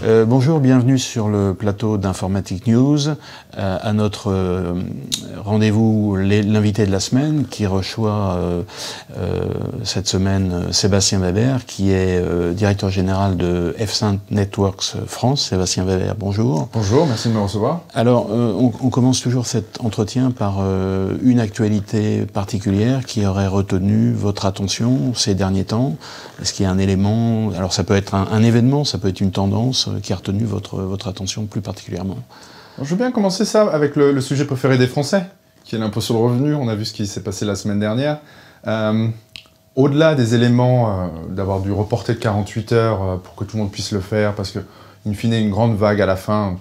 Bonjour, bienvenue sur le plateau d'Informatic News, à notre rendez-vous l'invité de la semaine qui reçoit cette semaine Sébastien Weber qui est directeur général de F5 Networks France. Sébastien Weber, bonjour. Bonjour, merci de me recevoir. Alors, on commence toujours cet entretien par une actualité particulière qui aurait retenu votre attention ces derniers temps. Est-ce qu'il y a un élément, alors ça peut être un événement, ça peut être une tendance qui a retenu votre attention plus particulièrement? Alors, je veux bien commencer ça avec le sujet préféré des Français, qui est l'impôt sur le revenu. On a vu ce qui s'est passé la semaine dernière. Au-delà des éléments d'avoir dû reporter de 48 heures pour que tout le monde puisse le faire, parce que, in fine, une grande vague à la fin,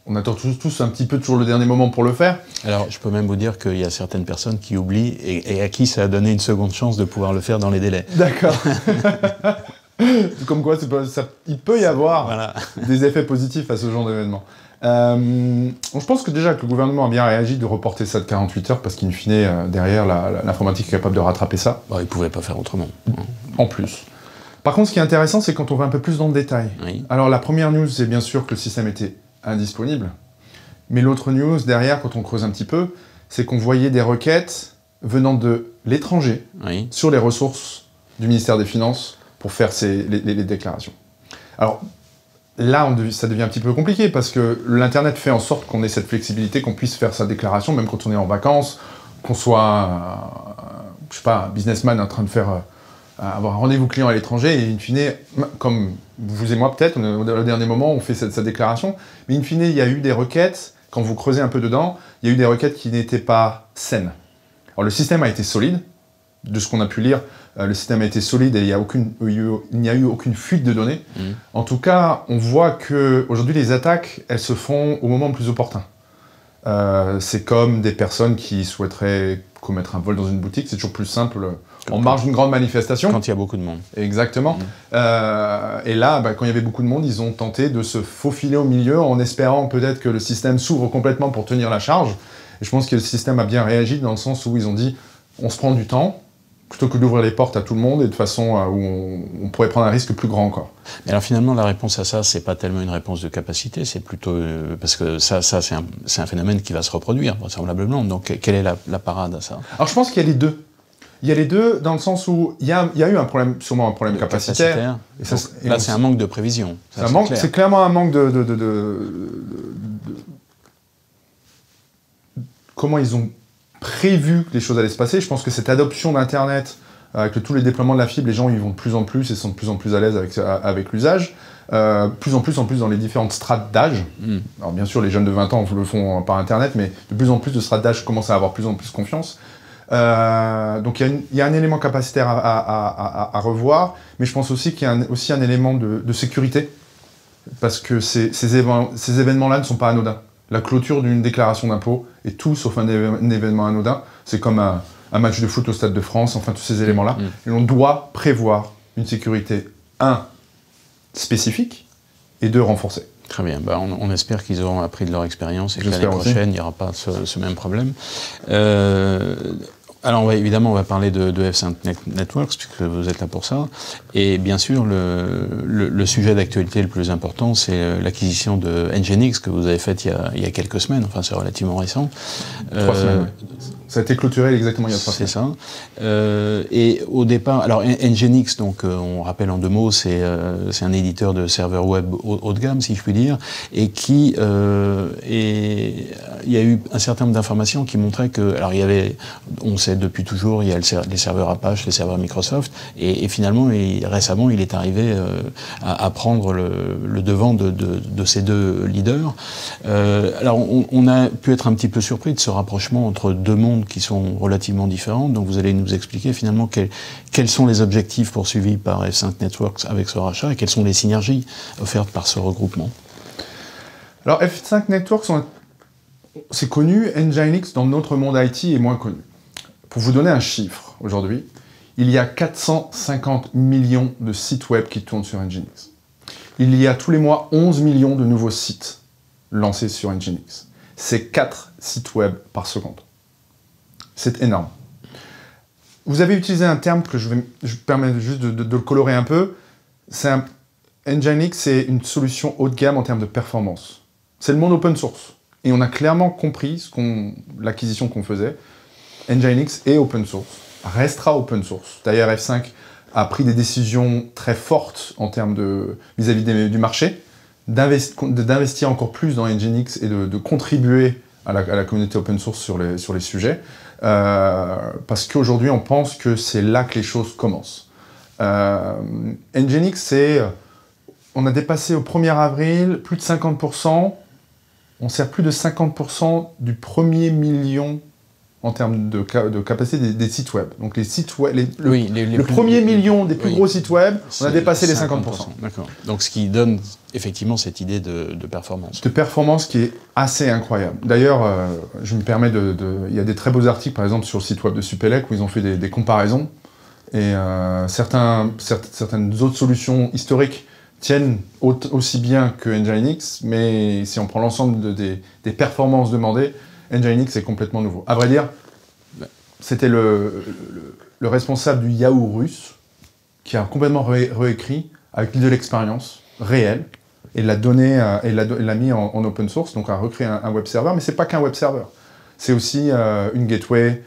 on attend tous un petit peu toujours le dernier moment pour le faire. Alors, je peux même vous dire qu'il y a certaines personnes qui oublient et à qui ça a donné une seconde chance de pouvoir le faire dans les délais. D'accord. Comme quoi, il peut y avoir voilà. des effets positifs à ce genre d'événement. Je pense que déjà que le gouvernement a bien réagi de reporter ça de 48 heures parce qu'in fine, derrière, l'informatique est capable de rattraper ça. Bon, il ne pouvait pas faire autrement. En plus. Par contre, ce qui est intéressant, c'est quand on va un peu plus dans le détail. Oui. Alors, la première news, c'est bien sûr que le système était indisponible. Mais l'autre news, derrière, quand on creuse un petit peu, c'est qu'on voyait des requêtes venant de l'étranger Oui. sur les ressources du ministère des Finances pour faire les déclarations. Alors, là, ça devient un petit peu compliqué parce que l'Internet fait en sorte qu'on ait cette flexibilité, qu'on puisse faire sa déclaration, même quand on est en vacances, qu'on soit, je sais pas, un businessman en train de avoir un rendez-vous client à l'étranger, et in fine, comme vous et moi peut-être, au dernier moment, on fait sa déclaration, mais in fine, il y a eu des requêtes, quand vous creusez un peu dedans, il y a eu des requêtes qui n'étaient pas saines. Alors, le système a été solide, de ce qu'on a pu lire, le système a été solide et il n'y a eu aucune fuite de données. En tout cas, on voit qu'aujourd'hui, les attaques, elles se font au moment le plus opportun. C'est comme des personnes qui souhaiteraient commettre un vol dans une boutique, c'est toujours plus simple en marge d'une grande manifestation. Quand il y a beaucoup de monde. Exactement. Et là, quand il y avait beaucoup de monde, ils ont tenté de se faufiler au milieu en espérant peut-être que le système s'ouvre complètement pour tenir la charge. Et je pense que le système a bien réagi dans le sens où ils ont dit on se prend du temps, plutôt que d'ouvrir les portes à tout le monde et de façon où on pourrait prendre un risque plus grand encore. Mais alors finalement, la réponse à ça, c'est pas tellement une réponse de capacité, c'est plutôt... parce que ça c'est un phénomène qui va se reproduire, vraisemblablement. Donc quelle est la parade à ça? Alors je pense qu'il y a les deux. Il y a les deux dans le sens où il y a eu un problème, sûrement un problème capacitaire. Et ça, là, c'est un manque de prévision. C'est clairement un manque comment ils ont prévu que les choses allaient se passer. Je pense que cette adoption d'Internet, avec tous les déploiements de la fibre, les gens y vont de plus en plus et sont de plus en plus à l'aise avec l'usage. Plus en plus dans les différentes strates d'âge. Alors bien sûr, les jeunes de 20 ans le font par Internet, mais de plus en plus de strates d'âge commencent à avoir plus en plus confiance. Donc il y a un élément capacitaire à revoir, mais je pense aussi qu'il y a aussi un élément de sécurité, parce que ces événements-là ne sont pas anodins. La clôture d'une déclaration d'impôt est tout sauf un événement anodin. C'est comme un match de foot au Stade de France, enfin tous ces éléments-là. Et on doit prévoir une sécurité, spécifique, et renforcée. Très bien. On espère qu'ils auront appris de leur expérience et que l'année prochaine, il n'y aura pas ce même problème. Alors évidemment, on va parler de F5 Networks, puisque vous êtes là pour ça. Et bien sûr, le sujet d'actualité le plus important, c'est l'acquisition de Nginx que vous avez faite il y a quelques semaines. Enfin, c'est relativement récent. 3 semaines, oui. Ça a été clôturé exactement il y a 3 semaines. C'est ça. Et au départ, alors Nginx, donc on rappelle en 2 mots, c'est un éditeur de serveurs web haut de gamme, si je puis dire, et qui il y a eu un certain nombre d'informations qui montraient que, alors on sait depuis toujours, il y a les serveurs Apache, les serveurs Microsoft, et finalement, récemment, il est arrivé à prendre le devant de ces 2 leaders. Alors, on a pu être un petit peu surpris de ce rapprochement entre 2 mondes qui sont relativement différents, donc vous allez nous expliquer finalement quels sont les objectifs poursuivis par F5 Networks avec ce rachat, et quelles sont les synergies offertes par ce regroupement. Alors, F5 Networks, c'est connu, Nginx dans notre monde IT est moins connu. Pour vous donner un chiffre, aujourd'hui, il y a 450 millions de sites web qui tournent sur Nginx. Il y a tous les mois 11 millions de nouveaux sites lancés sur Nginx. C'est 4 sites web par seconde. C'est énorme. Vous avez utilisé un terme que je permets juste de le colorer un peu. Nginx, c'est une solution haut de gamme en termes de performance. C'est le monde open source. Et on a clairement compris l'acquisition qu'on faisait. Nginx est open source, restera open source. D'ailleurs, F5 a pris des décisions très fortes en termes vis-à-vis du marché, d'investir encore plus dans Nginx et de contribuer à la communauté open source sur les sujets, parce qu'aujourd'hui, on pense que c'est là que les choses commencent. Nginx, on a dépassé au 1er avril plus de 50%, on sert plus de 50% du premier million en termes de capacité des sites web. Donc les sites web, le premier million des plus gros sites web, on a dépassé les 50%. D'accord. Donc ce qui donne effectivement cette idée de performance. De performance qui est assez incroyable. D'ailleurs, je me permets il y a des très beaux articles, par exemple, sur le site web de Supélec, où ils ont fait des comparaisons. Et certaines autres solutions historiques tiennent aussi bien que Nginx, mais si on prend l'ensemble des performances demandées, Nginx est complètement nouveau. À vrai dire, c'était le responsable du Yahoo russe qui a complètement réécrit avec de l'expérience réelle et l'a mis en open source, donc a recréé un web server. Mais c'est pas qu'un web server. C'est aussi une gateway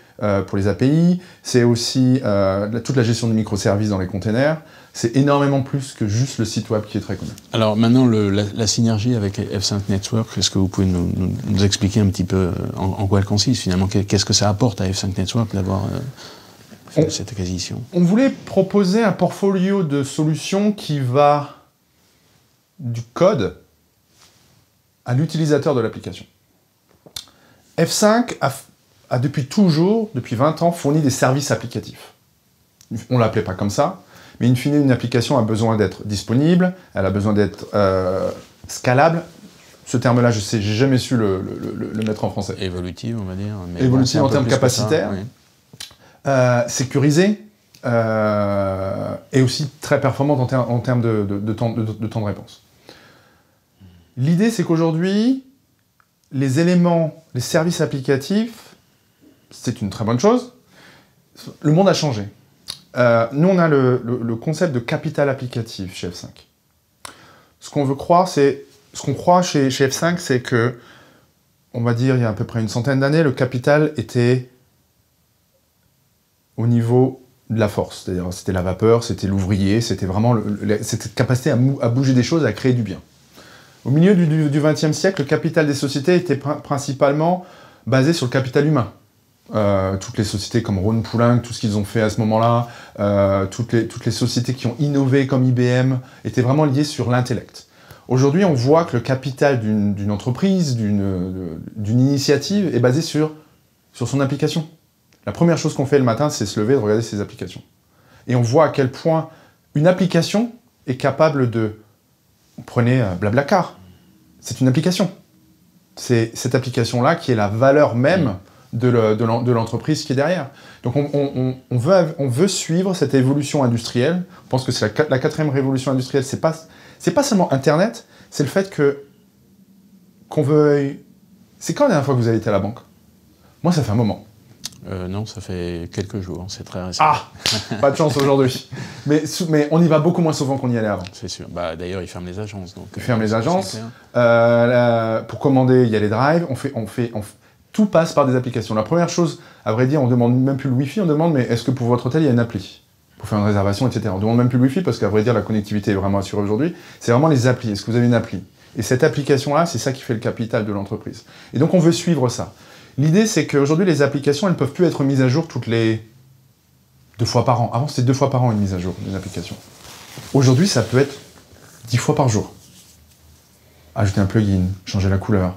pour les API, c'est aussi toute la gestion du microservice dans les containers. C'est énormément plus que juste le site web qui est très connu. Alors maintenant, la synergie avec F5 Network, est-ce que vous pouvez nous expliquer un petit peu en quoi elle consiste finalement? Qu'est-ce que ça apporte à F5 Network d'avoir fait cette acquisition? On voulait proposer un portfolio de solutions qui va du code à l'utilisateur de l'application. F5 a depuis toujours, depuis 20 ans, fourni des services applicatifs. On ne l'appelait pas comme ça, mais in fine, une application a besoin d'être disponible, elle a besoin d'être scalable. Ce terme-là, j'ai jamais su le mettre en français. Évolutive, on va dire. Évolutive en termes capacitaires, oui. Sécurisée, et aussi très performante en termes de temps de réponse. L'idée, c'est qu'aujourd'hui, les services applicatifs, c'est une très bonne chose. Le monde a changé. Nous, on a le concept de capital applicatif chez F5. Ce qu'on croit chez F5, c'est que, on va dire, il y a à peu près une centaine d'années, le capital était au niveau de la force. C'est-à-dire, c'était la vapeur, c'était l'ouvrier, c'était vraiment cette capacité à bouger des choses, à créer du bien. Au milieu du XXe siècle, le capital des sociétés était principalement basé sur le capital humain. Toutes les sociétés comme Ron Poulenc, tout ce qu'ils ont fait à ce moment-là, toutes les sociétés qui ont innové comme IBM, étaient vraiment liées sur l'intellect. Aujourd'hui, on voit que le capital d'une entreprise, d'une initiative, est basé sur son application. La première chose qu'on fait le matin, c'est se lever et de regarder ses applications. Et on voit à quel point une application est capable de... Prenez Blablacar, c'est une application. C'est cette application-là qui est la valeur même de l'entreprise qui est derrière. Donc on veut suivre cette évolution industrielle. On pense que c'est la 4e révolution industrielle. C'est pas seulement Internet, c'est le fait qu'on veut... C'est quand la dernière fois que vous avez été à la banque? Moi, ça fait un moment. Non, ça fait quelques jours, c'est très récent. Ah, pas de chance aujourd'hui. Mais on y va beaucoup moins souvent qu'on y allait avant. C'est sûr. Bah, d'ailleurs, ils ferment les agences. Ils ferment les agences. Pour commander, il y a les drives. Tout passe par des applications. La première chose, à vrai dire, on ne demande même plus le Wi-Fi, on demande, mais est-ce que pour votre hôtel, il y a une appli pour faire une réservation, etc. On ne demande même plus le Wi-Fi parce qu'à vrai dire, la connectivité est vraiment assurée aujourd'hui. C'est vraiment les applis. Est-ce que vous avez une appli? Et cette application-là, c'est ça qui fait le capital de l'entreprise. Et donc, on veut suivre ça. L'idée, c'est qu'aujourd'hui, les applications, elles ne peuvent plus être mises à jour toutes les 2 fois par an. Avant, c'était 2 fois par an une mise à jour d'une application. Aujourd'hui, ça peut être 10 fois par jour. Ajouter un plugin, changer la couleur,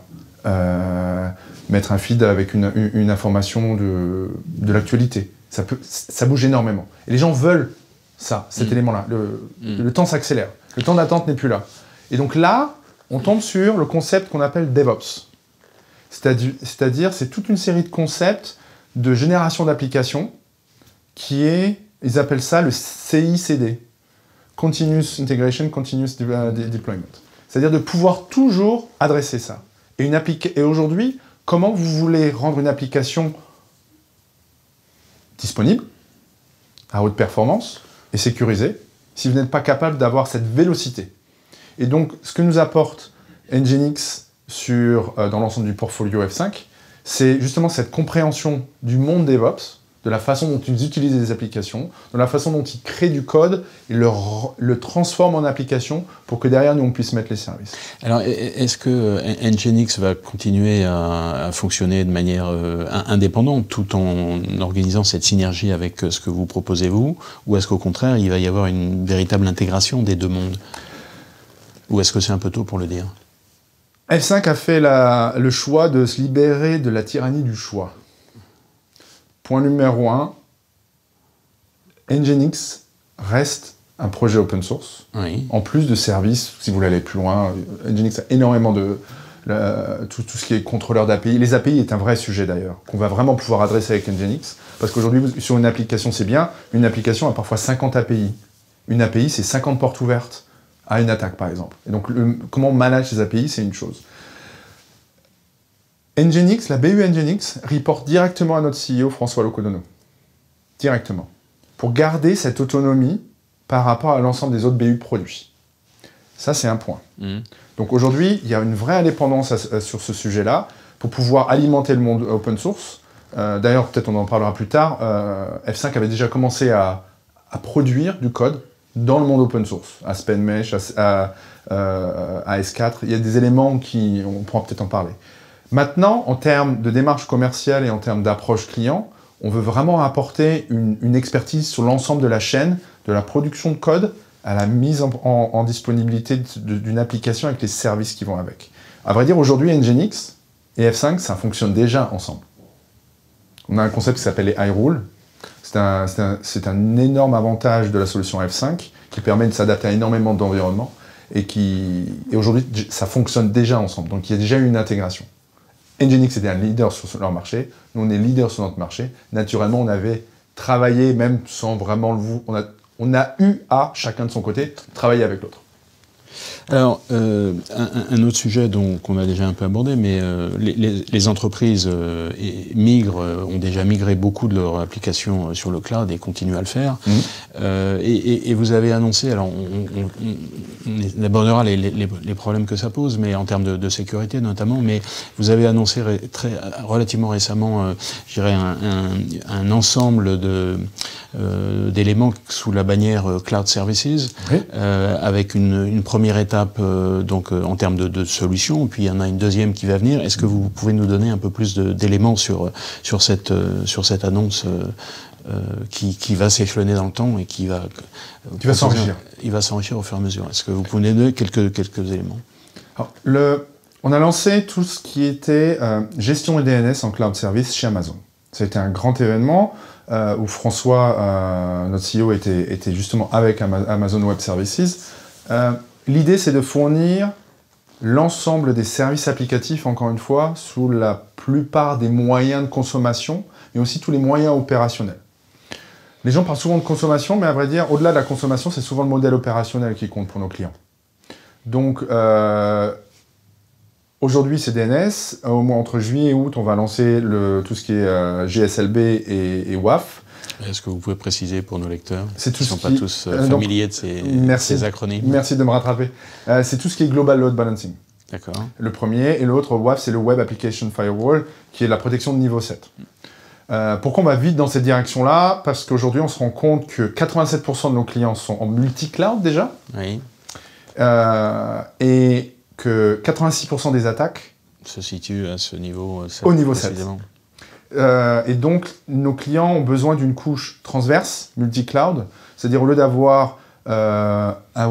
mettre un feed avec une information de l'actualité. Ça bouge énormément. Et les gens veulent ça, cet élément-là. Le temps s'accélère. Le temps d'attente n'est plus là. Et donc là, on tombe sur le concept qu'on appelle DevOps. C'est-à-dire, c'est toute une série de concepts de génération d'applications ils appellent ça le CICD. Continuous Integration, Continuous Deployment. C'est-à-dire de pouvoir toujours adresser ça. Et aujourd'hui, comment vous voulez rendre une application disponible, à haute performance et sécurisée, si vous n'êtes pas capable d'avoir cette vélocité? Et donc, ce que nous apporte Nginx dans l'ensemble du portfolio F5, c'est justement cette compréhension du monde DevOps, de la façon dont ils utilisent les applications, de la façon dont ils créent du code et le transforment en application pour que derrière nous on puisse mettre les services. Alors est-ce que Nginx va continuer à fonctionner de manière indépendante tout en organisant cette synergie avec ce que vous proposez vous, ou est-ce qu'au contraire il va y avoir une véritable intégration des deux mondes? Ou est-ce que c'est un peu tôt pour le dire? F5 a fait le choix de se libérer de la tyrannie du choix. Point numéro 1, Nginx reste un projet open source. Oui. En plus de services, si vous voulez aller plus loin, Nginx a énormément de... tout ce qui est contrôleur d'API. Les API est un vrai sujet d'ailleurs, qu'on va vraiment pouvoir adresser avec Nginx. Parce qu'aujourd'hui, sur une application, c'est bien, une application a parfois 50 API. Une API, c'est 50 portes ouvertes à une attaque, par exemple. Et donc, comment on manage ces API, c'est une chose. Nginx, la BU Nginx, reporte directement à notre CEO, François Locodono. Directement. Pour garder cette autonomie par rapport à l'ensemble des autres BU produits. Ça, c'est un point. Donc aujourd'hui, il y a une vraie indépendance sur ce sujet-là pour pouvoir alimenter le monde open source. D'ailleurs, peut-être on en parlera plus tard, F5 avait déjà commencé à produire du code dans le monde open source, à SpenMesh, à S4. Il y a des éléments on pourra peut-être en parler. Maintenant, en termes de démarche commerciale et en termes d'approche client, on veut vraiment apporter une expertise sur l'ensemble de la chaîne, de la production de code à la mise en disponibilité d'une application avec les services qui vont avec. À vrai dire, aujourd'hui, Nginx et F5, ça fonctionne déjà ensemble. On a un concept qui s'appelle les high rules. C'est un énorme avantage de la solution F5 qui permet de s'adapter à énormément d'environnements et aujourd'hui, ça fonctionne déjà ensemble. Donc, il y a déjà eu une intégration. Nginx était un leader sur leur marché, nous on est leader sur notre marché. Naturellement, on avait travaillé, même sans vraiment on a eu à, chacun de son côté, travailler avec l'autre. Alors, un autre sujet qu'on a déjà un peu abordé, mais les entreprises ont déjà migré beaucoup de leurs applications sur le cloud et continuent à le faire. Et vous avez annoncé, alors on abordera les problèmes que ça pose, mais en termes de sécurité notamment, mais vous avez annoncé relativement récemment, je dirais, un ensemble d'éléments sous la bannière Cloud Services, oui. Avec une première étape en termes de solutions, puis il y en a une deuxième qui va venir. Est-ce que vous pouvez nous donner un peu plus d'éléments sur cette annonce qui va s'échelonner dans le temps et qui va s'enrichir. Il va s'enrichir au fur et à mesure. Est-ce que vous pouvez nous donner quelques éléments? Alors, on a lancé tout ce qui était gestion et DNS en cloud service chez Amazon. Ça a été un grand événement où François, notre CEO, était justement avec Amazon Web Services. L'idée, c'est de fournir l'ensemble des services applicatifs, encore une fois, sous la plupart des moyens de consommation, mais aussi tous les moyens opérationnels. Les gens parlent souvent de consommation, mais à vrai dire, au-delà de la consommation, c'est souvent le modèle opérationnel qui compte pour nos clients. Donc, aujourd'hui, c'est DNS. Au moins, entre juillet et août, on va lancer tout ce qui est GSLB et WAF. Est-ce que vous pouvez préciser pour nos lecteurs qui ne sont pas tous familiers de ces acronymes? Merci de me rattraper. C'est tout ce qui est Global Load Balancing. D'accord. Le premier, et l'autre, WAF, c'est le Web Application Firewall, qui est la protection de niveau 7. Pourquoi on va vite dans cette direction-là? Parce qu'aujourd'hui, on se rend compte que 87% de nos clients sont en multi-cloud déjà. Oui. Et que 86% des attaques se situent à ce niveau 7. Au niveau 7. Et donc, nos clients ont besoin d'une couche transverse, multi-cloud, c'est-à-dire au lieu d'avoir une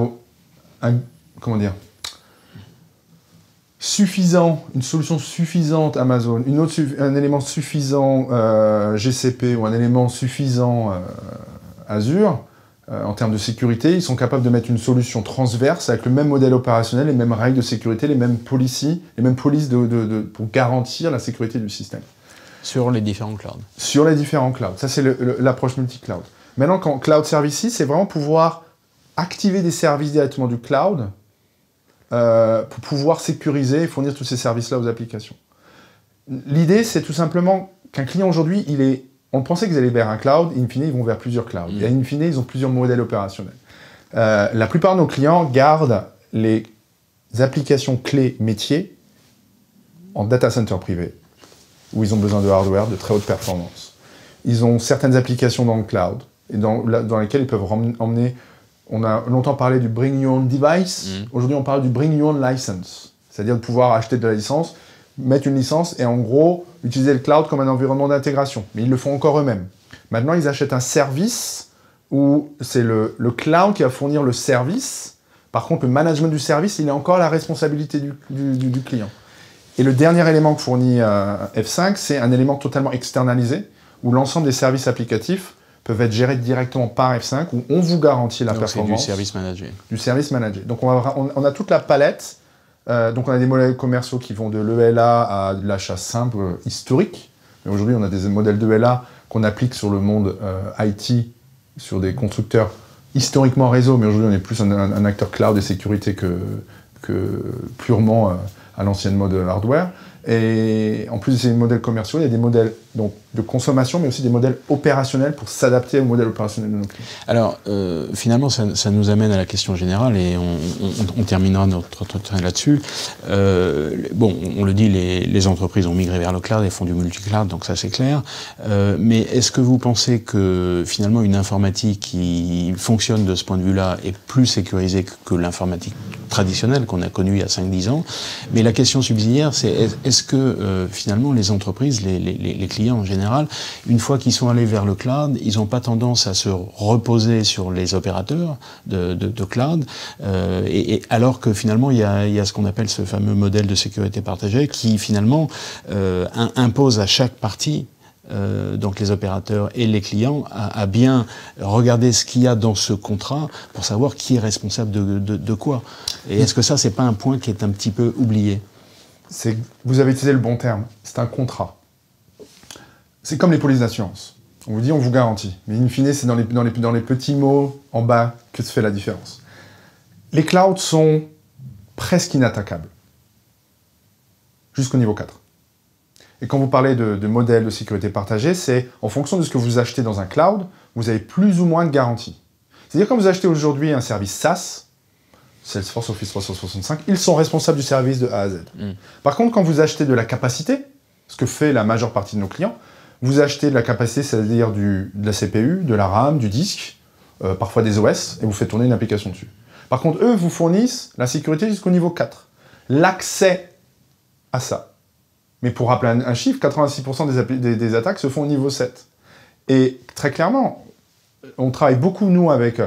solution suffisante Amazon, un élément suffisant GCP ou un élément suffisant Azure, en termes de sécurité, ils sont capables de mettre une solution transverse avec le même modèle opérationnel, les mêmes règles de sécurité, les mêmes policies pour garantir la sécurité du système. Sur les différents clouds. Sur les différents clouds. Ça, c'est l'approche multi-cloud. Maintenant, quand Cloud Services, c'est vraiment pouvoir activer des services directement du cloud pour pouvoir sécuriser et fournir tous ces services-là aux applications. L'idée, c'est tout simplement qu'un client aujourd'hui, on pensait qu'ils allaient vers un cloud, et in fine, ils vont vers plusieurs clouds. Et in fine, ils ont plusieurs modèles opérationnels. La plupart de nos clients gardent les applications clés métiers en data center privé, où ils ont besoin de hardware de très haute performance. Ils ont certaines applications dans le cloud, et dans lesquelles ils peuvent emmener... On a longtemps parlé du Bring Your Own Device, aujourd'hui on parle du Bring Your Own License, c'est-à-dire de pouvoir acheter de la licence, mettre une licence et en gros utiliser le cloud comme un environnement d'intégration. Mais ils le font encore eux-mêmes. Maintenant, ils achètent un service où c'est le cloud qui va fournir le service. Par contre, le management du service, il est encore la responsabilité du client. Et le dernier élément que fournit F5, c'est un élément totalement externalisé, où l'ensemble des services applicatifs peuvent être gérés directement par F5, où on vous garantit la performance. C'est du service managé. Du service managé. Donc on a toute la palette. Donc on a des modèles commerciaux qui vont de l'ELA à de l'achat simple, historique. Mais aujourd'hui, on a des modèles d'ELA qu'on applique sur le monde IT, sur des constructeurs historiquement réseau, mais aujourd'hui on est plus un acteur cloud et sécurité que purement à l'ancienne mode hardware. Et en plus de ces modèles commerciaux, il y a des modèles donc, de consommation, mais aussi des modèles opérationnels pour s'adapter au modèle opérationnel de nos clients. Alors, finalement, ça nous amène à la question générale, et on terminera notre entretien là-dessus. Bon, on le dit, les entreprises ont migré vers le cloud et font du multi-cloud, donc ça c'est clair. Mais est-ce que vous pensez que, finalement, une informatique qui fonctionne de ce point de vue-là est plus sécurisée que l'informatique traditionnelle qu'on a connue il y a 5-10 ans? Mais la question subsidiaire, c'est est-ce que, finalement, les entreprises, les clients en général, une fois qu'ils sont allés vers le cloud, ils n'ont pas tendance à se reposer sur les opérateurs de cloud, et alors que finalement il y a ce qu'on appelle ce fameux modèle de sécurité partagée qui finalement impose à chaque partie, donc les opérateurs et les clients, à bien regarder ce qu'il y a dans ce contrat pour savoir qui est responsable de quoi. Et est-ce que ça, c'est pas un point qui est un petit peu oublié? Vous avez utilisé le bon terme, c'est un contrat. C'est comme les polices d'assurance. On vous dit, on vous garantit. Mais in fine, c'est dans les petits mots en bas que se fait la différence. Les clouds sont presque inattaquables. Jusqu'au niveau 4. Et quand vous parlez de modèle de sécurité partagée, c'est en fonction de ce que vous achetez dans un cloud, vous avez plus ou moins de garantie. C'est-à-dire quand vous achetez aujourd'hui un service SaaS, Salesforce Office 365, ils sont responsables du service de A à Z. Par contre, quand vous achetez de la capacité, ce que fait la majeure partie de nos clients, vous achetez de la capacité, c'est-à-dire de la CPU, de la RAM, du disque, parfois des OS, et vous faites tourner une application dessus. Par contre, eux vous fournissent la sécurité jusqu'au niveau 4. L'accès à ça. Mais pour rappeler un chiffre, 86% des attaques se font au niveau 7. Et très clairement, on travaille beaucoup, nous, avec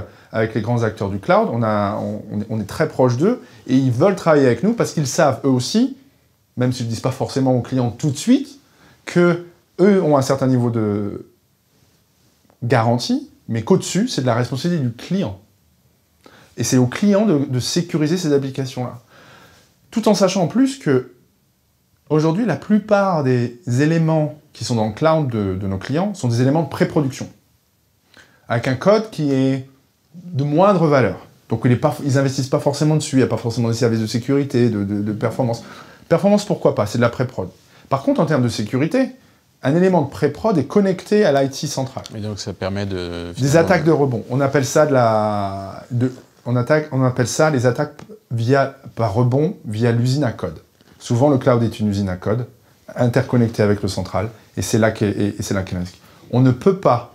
les grands acteurs du cloud, on est très proche d'eux, et ils veulent travailler avec nous parce qu'ils savent, eux aussi, même s'ils ne disent pas forcément aux clients tout de suite, que eux ont un certain niveau de garantie, mais qu'au-dessus, c'est de la responsabilité du client. Et c'est au client de sécuriser ces applications-là. Tout en sachant en plus que, aujourd'hui, la plupart des éléments qui sont dans le cloud de nos clients sont des éléments de pré-production, avec un code qui est de moindre valeur. Donc ils n'investissent pas forcément dessus, il n'y a pas forcément des services de sécurité, de performance. Performance, pourquoi pas, c'est de la pré-prod. Par contre, en termes de sécurité, un élément de pré-prod est connecté à l'IT central. Et donc ça permet de... Des attaques de rebond. On appelle ça on appelle ça les attaques par rebond via l'usine à code. Souvent, le cloud est une usine à code, interconnectée avec le central, et c'est là qu'est le risque. On ne peut pas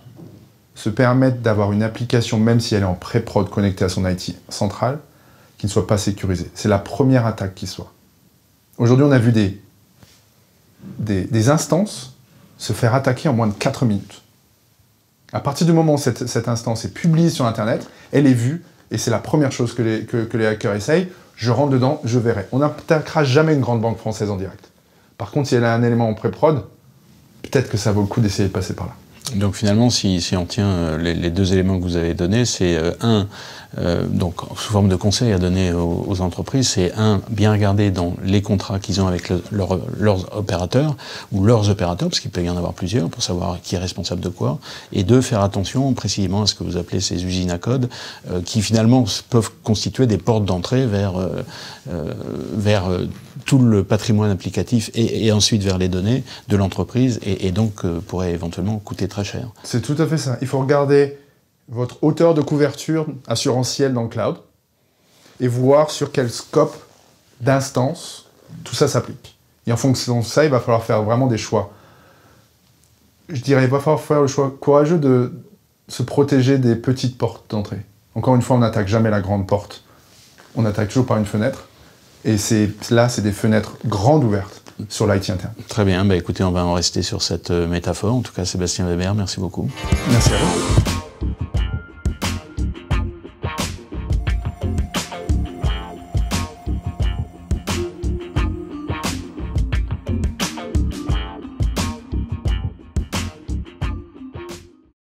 se permettre d'avoir une application, même si elle est en pré-prod connectée à son IT central, qui ne soit pas sécurisée. C'est la première attaque qui soit. Aujourd'hui, on a vu des instances se faire attaquer en moins de 4 minutes. À partir du moment où cette instance est publiée sur Internet, elle est vue, et c'est la première chose que les hackers essayent. Je rentre dedans, je verrai. On n'attaquera jamais une grande banque française en direct. Par contre, si elle a un élément en pré-prod, peut-être que ça vaut le coup d'essayer de passer par là. Donc finalement, si on tient les deux éléments que vous avez donnés, c'est donc sous forme de conseil à donner aux entreprises, c'est bien regarder dans les contrats qu'ils ont avec leurs opérateurs, ou leurs opérateurs, parce qu'il peut y en avoir plusieurs, pour savoir qui est responsable de quoi, et deux, faire attention précisément à ce que vous appelez ces usines à code, qui finalement peuvent constituer des portes d'entrée vers tout le patrimoine applicatif et ensuite vers les données de l'entreprise, et donc pourrait éventuellement coûter très cher. C'est tout à fait ça. Il faut regarder votre hauteur de couverture assurantielle dans le cloud et voir sur quel scope d'instances, tout ça s'applique. Et en fonction de ça, il va falloir faire vraiment des choix. Je dirais, il va falloir faire le choix courageux de se protéger des petites portes d'entrée. Encore une fois, on n'attaque jamais la grande porte. On attaque toujours par une fenêtre. Et là, c'est des fenêtres grandes ouvertes sur l'IT interne. Très bien, écoutez, on va en rester sur cette métaphore. En tout cas, Sébastien Weber, merci beaucoup. Merci à vous.